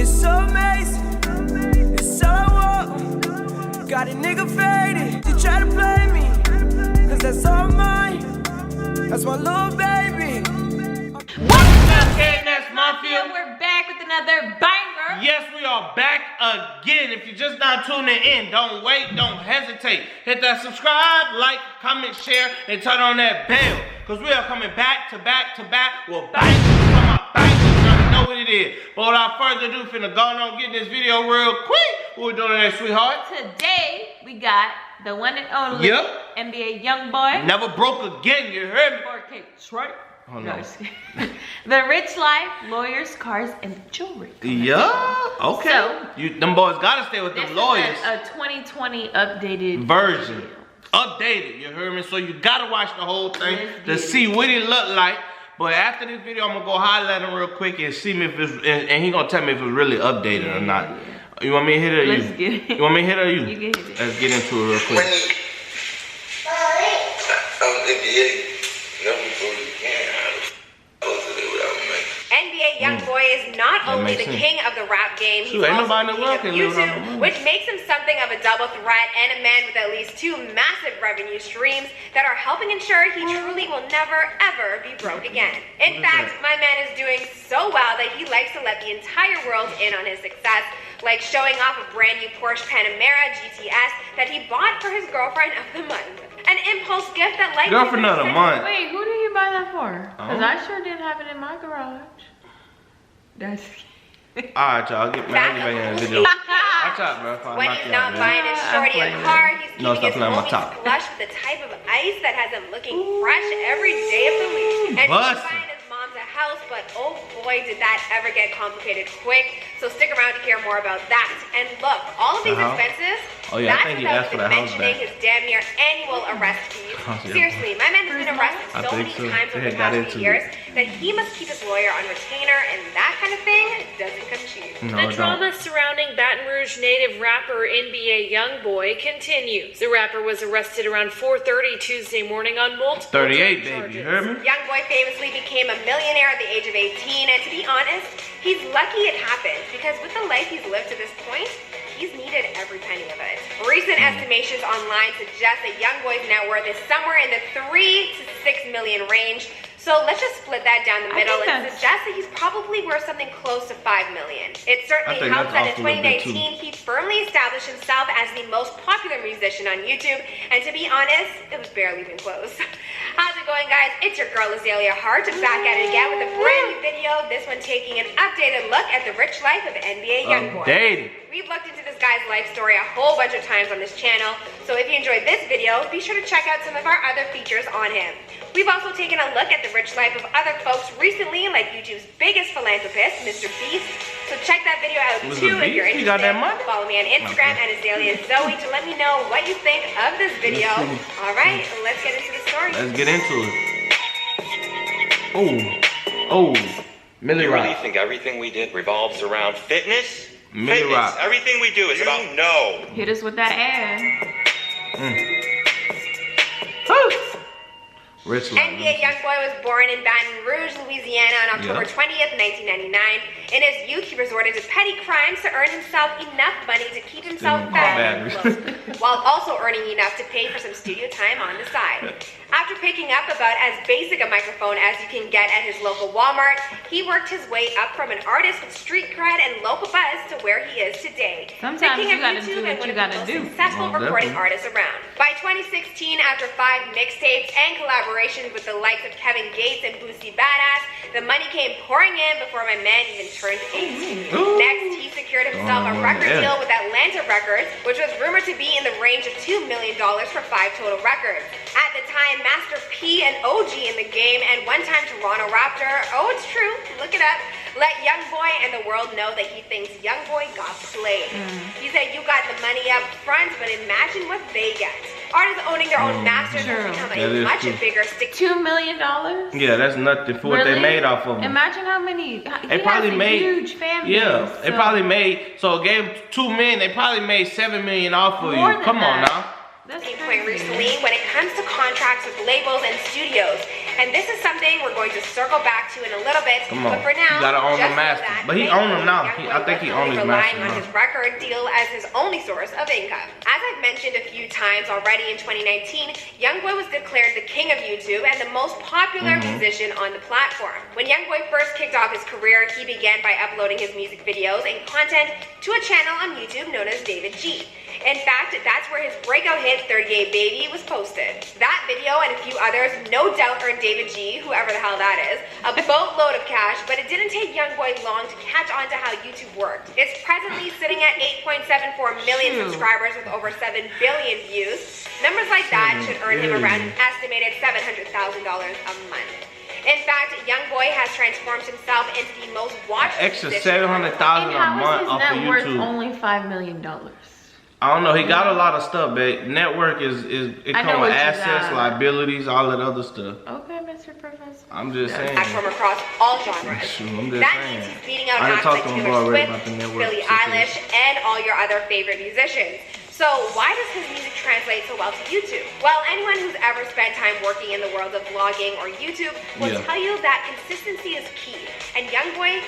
It's so amazing. It's all I want. Got a nigga faded. You try to play me, cause that's all mine. That's my little baby. What's up, KNS Mafia? We're back with another banger. Yes, we are back again. If you're just not tuning in, don't wait, don't hesitate. Hit that subscribe, like, comment, share, and turn on that bell. Because we are coming back to back to back. Well, bang, come on, bang. You know what it is. But without further ado, finna go on get this video real quick. What we doing today, sweetheart? Today, we got the one and only NBA Youngboy. Never broke again, you heard me? 4K Troy. Oh, no. The Rich Life, Lawyers, Cars, and Jewelry. Yeah, okay. So, them boys gotta stay with them lawyers. A 2020 updated version. video. Updated, you heard me? So you gotta watch the whole thing to see what it look like. But after this video, I'm gonna go holler at him real quick and see me if it's, and he gonna tell me if it's really updated or not. Yeah. You want me to hit it or you? Let's get it. You want me to hit it or you? You can hit it. Let's get into it real quick. NBA Youngboy is not only the king of the rap game, he's also the king of YouTube, which makes him something of a double threat and a man with at least 2 massive revenue streams that are helping ensure he truly will never, ever be broke again. In fact, my man is doing so well that he likes to let the entire world in on his success, like showing off a brand new Porsche Panamera GTS that he bought for his girlfriend of the month. An impulse gift that likely girlfriend of the month. Wait, who did you buy that for? Because I sure didn't have it in my garage. That's alright, y'all, get back in the video. Watch out, bro. When he's not buying his shorty a car, he's keeping his homies flush with the type of ice that has him looking fresh every day of the week. And he's buying his mom's a house, but oh boy, did that ever get complicated quick. So stick around to hear more about that. And look, all of these expenses, that's without even mentioning his damn near annual arrest fees. Seriously, my man has been arrested so many times over the past few years that he must keep his lawyer on retainer, and that kind of thing doesn't come cheap. The drama surrounding Baton Rouge native rapper NBA Youngboy continues. The rapper was arrested around 4:30 Tuesday morning on multiple 38, charges. baby, you heard me? Youngboy famously became a millionaire at the age of 18, and to be honest, he's lucky it happened, because with the life he's lived to this point, he's needed every penny of it. Recent estimations online suggest that Youngboy's net worth is somewhere in the 3 to 6 million range. So let's just split that down the middle and suggest that he's probably worth something close to 5 million. It certainly helps that in 2019 he firmly established himself as the most popular musician on YouTube, and to be honest, it was barely even close. How's it going, guys? It's your girl Azalea Hart, back at it again with a brand new video. This one taking an updated look at the rich life of NBA Youngboy. We've looked into this guy's life story a whole bunch of times on this channel, so if you enjoyed this video, be sure to check out some of our other features on him. We've also taken a look at the rich life of other folks recently, like YouTube's biggest philanthropist, Mr. Beast. So check that video out too if you're interested. Follow me on Instagram at Azalea Zoe to let me know what you think of this video. All right, let's get into the story. Let's get into it. Oh, Millie Rock. You really think everything we did revolves around fitness? Millie Rock. Everything we do is about no. Hit us with that ad. NBA Youngboy was born in Baton Rouge, Louisiana on October 20th, 1999. In his youth, he resorted to petty crimes to earn himself enough money to keep himself fed, while also earning enough to pay for some studio time on the side. After picking up about as basic a microphone as you can get at his local Walmart, he worked his way up from an artist with street cred and local buzz to where he is today. Sometimes you gotta do what you gotta do. Successful recording artist around. By 2016, after 5 mixtapes and collaborations with the likes of Kevin Gates and Boosie Badass, the money came pouring in before my man even turned 18. Next, he secured himself a record deal with Atlanta Records, which was rumored to be in the range of $2 million for 5 total records. At the time, Master P, an OG in the game, and one-time Toronto Raptor, oh, it's true, look it up, let Youngboy and the world know that he thinks Youngboy got played. He said, you got the money up front, but imagine what they get. Artists owning their own masters has become a much bigger stick. $2 million? Yeah, that's nothing for what they made off of them. Imagine how many. They probably made huge fan base. Yeah, they probably made. So it gave 2 million. They probably made 7 million off of you. Come on now. Point recently when it comes to contracts with labels and studios. And this is something we're going to circle back to in a little bit. Come on. But for now, You gotta own the just know master. that But he May own them now. Youngboy I think he was own his relying master on now. his record deal as his only source of income. As I've mentioned a few times already, in 2019, Youngboy was declared the king of YouTube and the most popular musician on the platform. When Youngboy first kicked off his career, he began by uploading his music videos and content to a channel on YouTube known as David G. In fact, that's where his breakout hit 38 Baby was posted. That video and a few others no doubt earned David G, whoever the hell that is, a boatload of cash, but it didn't take Youngboy long to catch on to how YouTube worked. It's presently sitting at 8.74 million subscribers with over 7 billion views. Numbers like that should earn him around an estimated $700,000 a month. In fact, Youngboy has transformed himself into the most watched Extra musician on the $700,000 And a how month is his off of net worth YouTube. only $5 million? I don't know. He got a lot of stuff, babe. Network is it I know come with what you assets, got. liabilities, all that other stuff. Okay, Mr. Professor. I'm just saying. from across all genres. Shoot, I'm just That saying. means he's beating out I done acts talked like to him Taylor already Swift, about the network Billie situation. Eilish, and all your other favorite musicians. So why does his music translate so well to YouTube? Well, anyone who's ever spent time working in the world of vlogging or YouTube will tell you that consistency is key. And Youngboy,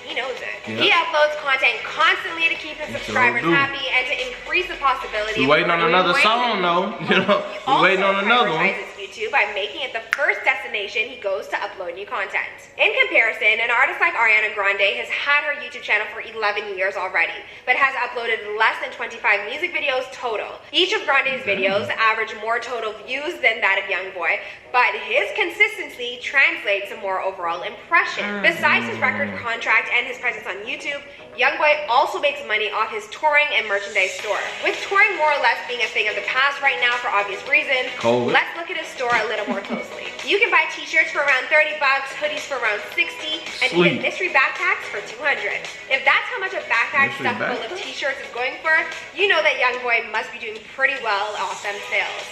he knows it. Yeah. He uploads content constantly to keep his subscribers do. happy and to increase the possibility We of waiting on earning another money. song though. You know, we waiting on another one. prioritizes YouTube by making it the first destination he goes to upload new content. In comparison, an artist like Ariana Grande has had her YouTube channel for 11 years already, but has uploaded less than 25 music videos total. Each of Grande's videos average more total views than that of Youngboy, but his consistency translates to more overall impression. Besides his record contract and his presence on YouTube, Youngboy also makes money off his touring and merchandise store. With touring more or less being a thing of the past right now for obvious reasons, COVID. let's look at his store a little more closely. You can buy t-shirts for around 30 bucks, hoodies for around 60, and even mystery backpacks for 200. If that's how much a backpack Mystery stuffed full of t-shirts is going for, you know that Youngboy must be doing pretty well off them sales.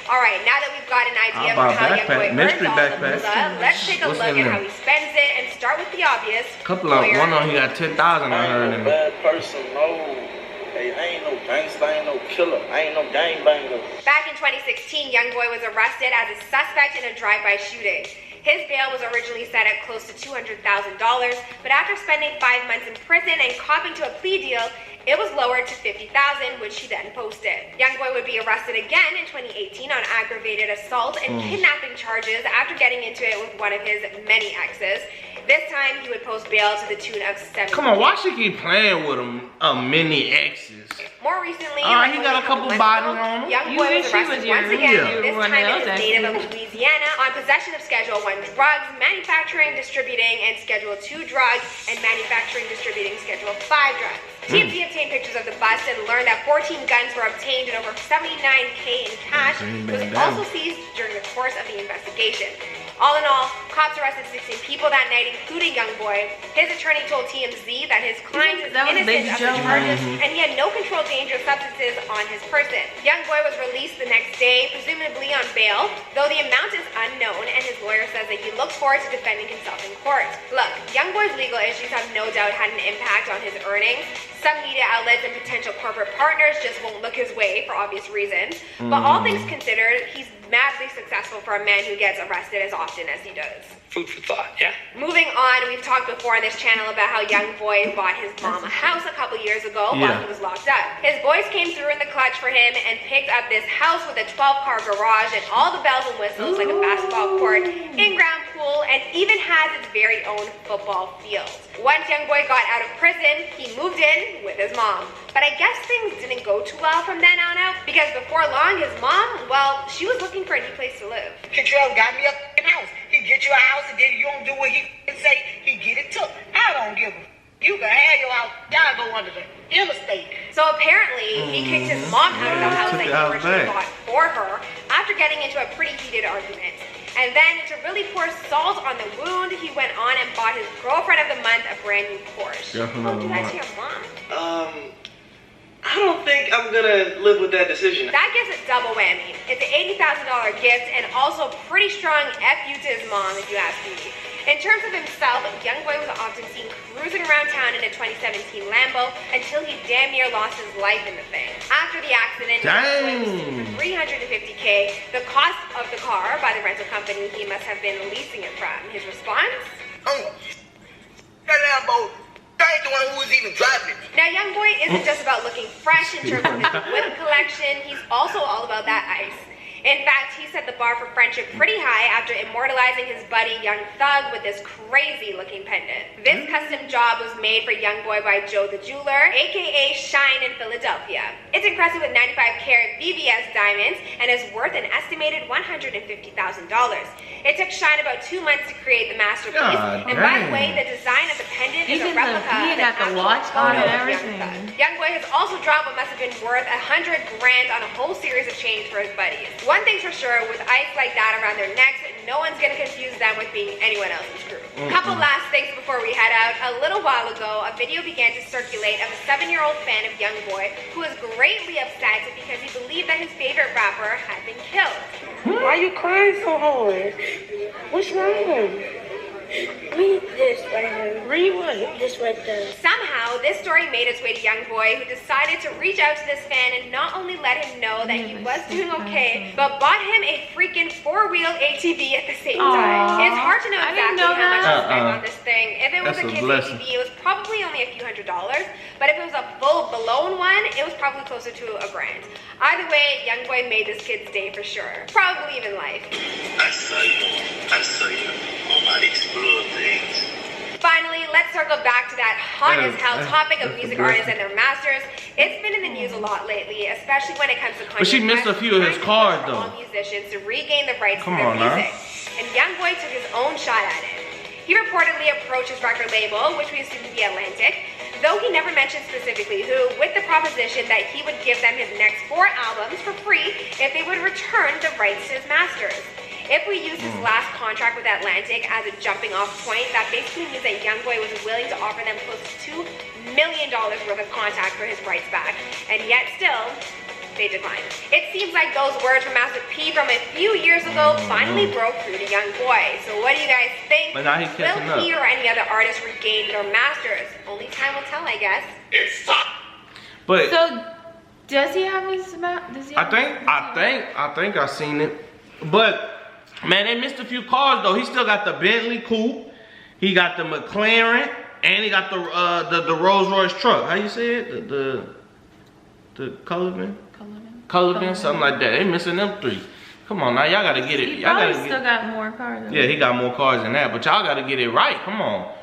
Alright, now that we've got an idea I'll buy of how a backpack, Youngboy earns mystery all the backpack. moolah, let's take a What's look in at there? how he spends it and start with the obvious. Couple of one on he got 10,000 I I heard ain't in no there. bad person, no. Hey, I ain't no gangster, I ain't no killer, I ain't no gangbanger. Back in 2016, Youngboy was arrested as a suspect in a drive-by shooting. His bail was originally set at close to $200,000, but after spending 5 months in prison and copping to a plea deal, it was lowered to $50,000, which he then posted. Youngboy would be arrested again in 2018 on aggravated assault and kidnapping charges after getting into it with one of his many exes. This time, he would post bail to the tune of $70,000. Come on, why she keep playing with him? Mini exes. More recently, Alright, he like got a only couple months bodies ago, on him. You Youngboy wish was he arrested was your once again, real this one time in else, his native of actually. Louisiana, on possession of Schedule 1 drugs, manufacturing, distributing, and Schedule 2 drugs, and manufacturing, distributing Schedule 5 drugs. TMZ obtained pictures of the bust and learned that 14 guns were obtained and over $79K in cash was also seized during the course of the investigation. All in all, cops arrested 16 people that night, including Youngboy. His attorney told TMZ that his client is That was Baby innocent of the Joe. charges and he had no controlled dangerous substances on his person. Youngboy was released the next day, presumably on bail, though the amount is unknown, and his lawyer says that he looks forward to defending himself in court. Look, Youngboy's legal issues have no doubt had an impact on his earnings. Some media outlets and potential corporate partners just won't look his way for obvious reasons. But all things considered, he's madly successful for a man who gets arrested as often as he does. Food for thought, yeah? Moving on, we've talked before on this channel about how Youngboy bought his mom a house a couple years ago while he was locked up. His boys came through in the clutch for him and picked up this house with a 12-car garage and all the bells and whistles like a basketball court, in-ground pool, and even has its very own football field. Once Youngboy got out of prison, he moved in with his mom. But I guess things didn't go too well from then on out, because before long, his mom, well, she was looking for a new place to live. Control got me a f***ing house. He get you a house and then you don't do what he f***ing say, he get it took. I don't give a f***. You can have your house, y'all go under the interstate. So apparently, he kicked his mom out of the house took that he the house originally back. bought for her after getting into a pretty heated argument. And then, to really pour salt on the wound, he went on and bought his girlfriend of the month a brand new Porsche. Girlfriend of Don't the do that month. to your mom. I don't think I'm gonna live with that decision. That gives a double whammy. It's an $80,000 gift and also pretty strong F you to his mom, if you ask me. In terms of himself, Youngboy was often seen cruising around town in a 2017 Lambo until he damn near lost his life in the thing. After the accident, Youngboy was sued for $350K, the cost of the car by the rental company he must have been leasing it from. His response? That Lambo, I ain't the one who was even driving it. Now, Youngboy isn't just about looking fresh in terms of his whip collection, he's also all about that ice. In fact, he set the bar for friendship pretty high after immortalizing his buddy Young Thug with this crazy-looking pendant. This custom job was made for Youngboy by Joe the Jeweler, aka Shine in Philadelphia. It's impressive with 95-carat VVS diamonds and is worth an estimated $150,000. It took Shine about 2 months to create the masterpiece. And by the way, the design of the pendant is a replica of the got the watch on and everything. Youngboy has also dropped what must have been worth $100 grand on a whole series of chains for his buddies. One thing's for sure, with ice like that around their necks, no one's gonna confuse them with being anyone else's crew. Couple last things before we head out. A little while ago, a video began to circulate of a 7-year-old fan of Youngboy who was greatly upset because he believed that his favorite rapper had been killed. Why are you crying so hard? What's wrong? Read this right here. Read what? This right there. Somehow, this story made its way to Youngboy, who decided to reach out to this fan and not only let him know that he was doing okay, but bought him a freaking 4-wheel ATV at the same time. It's hard to know exactly how much he spent on this thing. If it was a kid's ATV, it was probably only a few $100s, but if it was a full blown one, it was probably closer to $1 grand. Either way, Youngboy made this kid's day for sure. Probably even life. I saw you on my explore things. Finally, let's circle back to that hot as hell topic of music artists and their masters. It's been in the news a lot lately, especially when it comes to Kanye. But she missed a few of his cards though. All musicians to regain the rights to their music. And Youngboy took his own shot at it. He reportedly approached his record label, which we assume to be Atlantic, though he never mentioned specifically who, with the proposition that he would give them his next 4 albums for free if they would return the rights to his masters. If we use his last contract with Atlantic as a jumping off point, that basically means that Youngboy was willing to offer them close to $2 million worth of contract for his rights back, and yet still, they declined. It seems like those words from Master P from a few years ago finally broke through to Youngboy. So what do you guys think? But now Will he or any other artist regain their masters? Only time will tell, I guess. It's time. But so, does he have his? I think I seen it, but. Man, they missed a few cars though. He still got the Bentley coupe, he got the McLaren, and he got the Rolls Royce truck. How you say it? The Cullivan, something like that. They missing them 3. Come on now, y'all gotta get it. Y'all gotta still got more cars. Yeah, he got more cars than that, but y'all gotta get it right. Come on.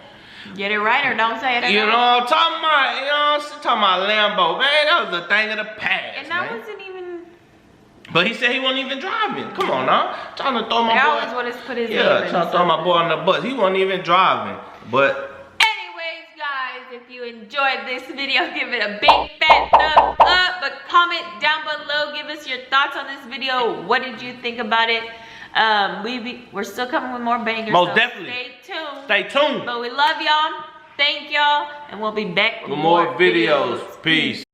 Get it right or don't say it at all. You know what I'm talking about? You know, I'm talking about Lambo, man. That was a thing of the past. And that wasn't even. But he said he wasn't even driving. Come on now. Trying to throw my boy. They always want to put his name in. Trying to throw my boy on the bus. He wasn't even driving. But anyways, guys, if you enjoyed this video, give it a big fat thumbs up. But comment down below. Give us your thoughts on this video. What did you think about it? We're still coming with more bangers. Most definitely. Stay tuned. Stay tuned. But we love y'all. Thank y'all. And we'll be back with more videos. Peace.